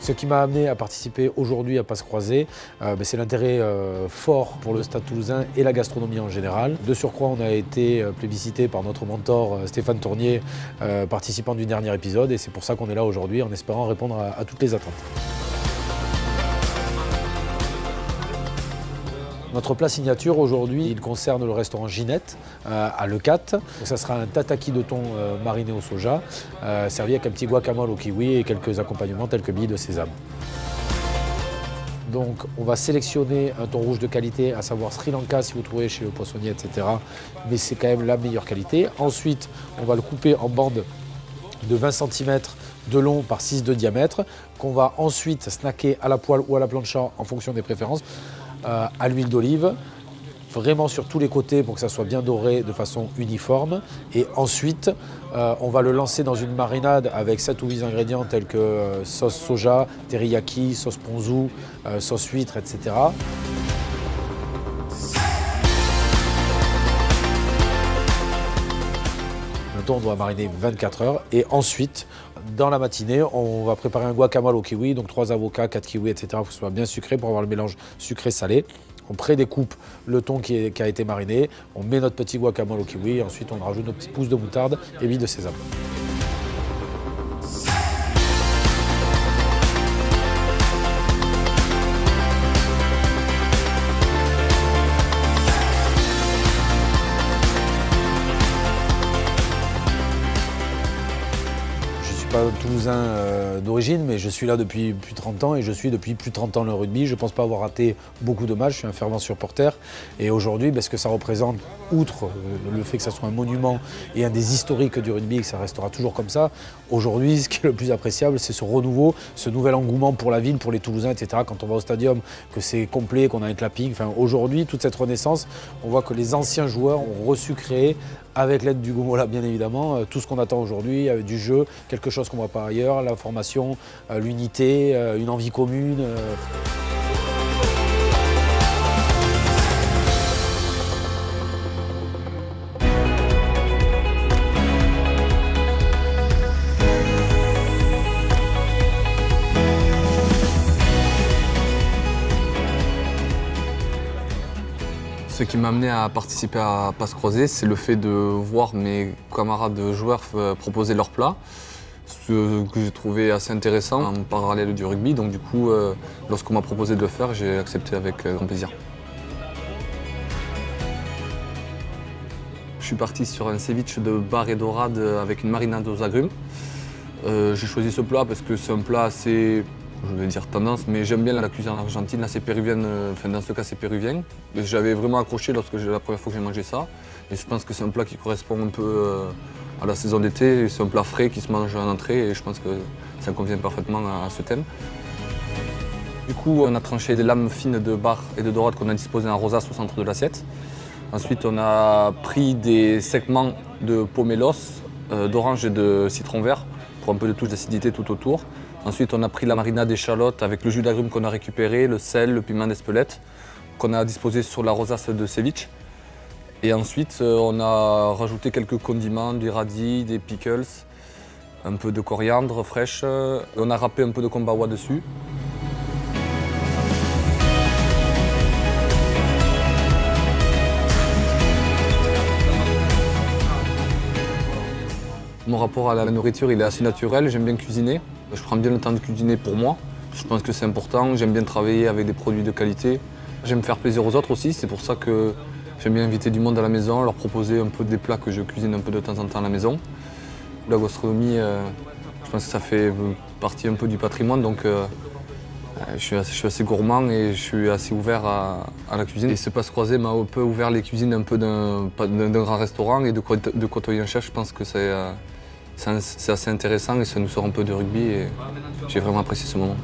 Ce qui m'a amené à participer aujourd'hui à Passe Croisée, c'est l'intérêt fort pour le Stade Toulousain et la gastronomie en général. De surcroît, on a été plébiscité par notre mentor Stéphane Tournier, participant du dernier épisode, et c'est pour ça qu'on est là aujourd'hui en espérant répondre à toutes les attentes. Notre plat signature aujourd'hui, il concerne le restaurant Ginette à Leucate. Ça sera un tataki de thon mariné au soja, servi avec un petit guacamole au kiwi et quelques accompagnements tels que billes de sésame. Donc on va sélectionner un thon rouge de qualité, à savoir Sri Lanka si vous trouvez chez le poissonnier, etc. Mais c'est quand même la meilleure qualité. Ensuite, on va le couper en bandes de 20 cm de long par 6 de diamètre, qu'on va ensuite snacker à la poêle ou à la plancha en fonction des préférences. À l'huile d'olive, vraiment sur tous les côtés pour que ça soit bien doré de façon uniforme. Et ensuite, on va le lancer dans une marinade avec 7 ou 8 ingrédients tels que sauce soja, teriyaki, sauce ponzu, sauce huître, etc. Le thon doit mariner 24 heures et ensuite, dans la matinée, on va préparer un guacamole au kiwi, donc 3 avocats, 4 kiwis, etc. Il faut que ce soit bien sucré pour avoir le mélange sucré-salé. On prédécoupe le thon qui a été mariné, on met notre petit guacamole au kiwi et ensuite on rajoute nos petites pousses de moutarde et billes de sésame. Je ne suis pas toulousain d'origine, mais je suis là depuis plus de 30 ans et je suis depuis plus de 30 ans le rugby. Je ne pense pas avoir raté beaucoup de matchs, je suis un fervent supporter. Et aujourd'hui, ce que ça représente, outre le fait que ça soit un monument et un des historiques du rugby, que ça restera toujours comme ça, aujourd'hui, ce qui est le plus appréciable, c'est ce renouveau, ce nouvel engouement pour la ville, pour les Toulousains, etc. Quand on va au stadium, que c'est complet, qu'on a un clapping. Aujourd'hui, toute cette renaissance, on voit que les anciens joueurs ont reçu créer, avec l'aide du Goumola bien évidemment, tout ce qu'on attend aujourd'hui, du jeu, quelque chose qu'on ne voit pas ailleurs, la formation, l'unité, une envie commune. Ce qui m'a amené à participer à Passe Croisée, c'est le fait de voir mes camarades joueurs proposer leurs plats, ce que j'ai trouvé assez intéressant en parallèle du rugby. Donc du coup, lorsqu'on m'a proposé de le faire, j'ai accepté avec grand plaisir. Je suis parti sur un ceviche de bar et dorade avec une marinade aux agrumes. J'ai choisi ce plat parce que c'est un plat assez, je vais dire tendance, mais j'aime bien la cuisine argentine, assez péruvienne, dans ce cas c'est péruvien. J'avais vraiment accroché la première fois que j'ai mangé ça. Et je pense que c'est un plat qui correspond un peu à la saison d'été. C'est un plat frais qui se mange en entrée et je pense que ça convient parfaitement à ce thème. Du coup, on a tranché des lames fines de bar et de dorade qu'on a disposées en rosace au centre de l'assiette. Ensuite, on a pris des segments de pomelos, d'orange et de citron vert pour un peu de touche d'acidité tout autour. Ensuite, on a pris la marinade d'échalote avec le jus d'agrumes qu'on a récupéré, le sel, le piment d'Espelette, qu'on a disposé sur la rosace de ceviche. Et ensuite, on a rajouté quelques condiments, du radis, des pickles, un peu de coriandre fraîche. On a râpé un peu de kombawa dessus. Mon rapport à la nourriture, il est assez naturel, j'aime bien cuisiner. Je prends bien le temps de cuisiner pour moi. Je pense que c'est important, j'aime bien travailler avec des produits de qualité. J'aime faire plaisir aux autres aussi, c'est pour ça que j'aime bien inviter du monde à la maison, leur proposer un peu des plats que je cuisine un peu de temps en temps à la maison. La gastronomie, je pense que ça fait partie un peu du patrimoine, donc je suis assez gourmand et je suis assez ouvert à la cuisine. Et ce Passe Croisée m'a un peu ouvert les cuisines un peu d'un grand restaurant et de côtoyer un chef, je pense que c'est assez intéressant et ça nous sort un peu de rugby et j'ai vraiment apprécié ce moment.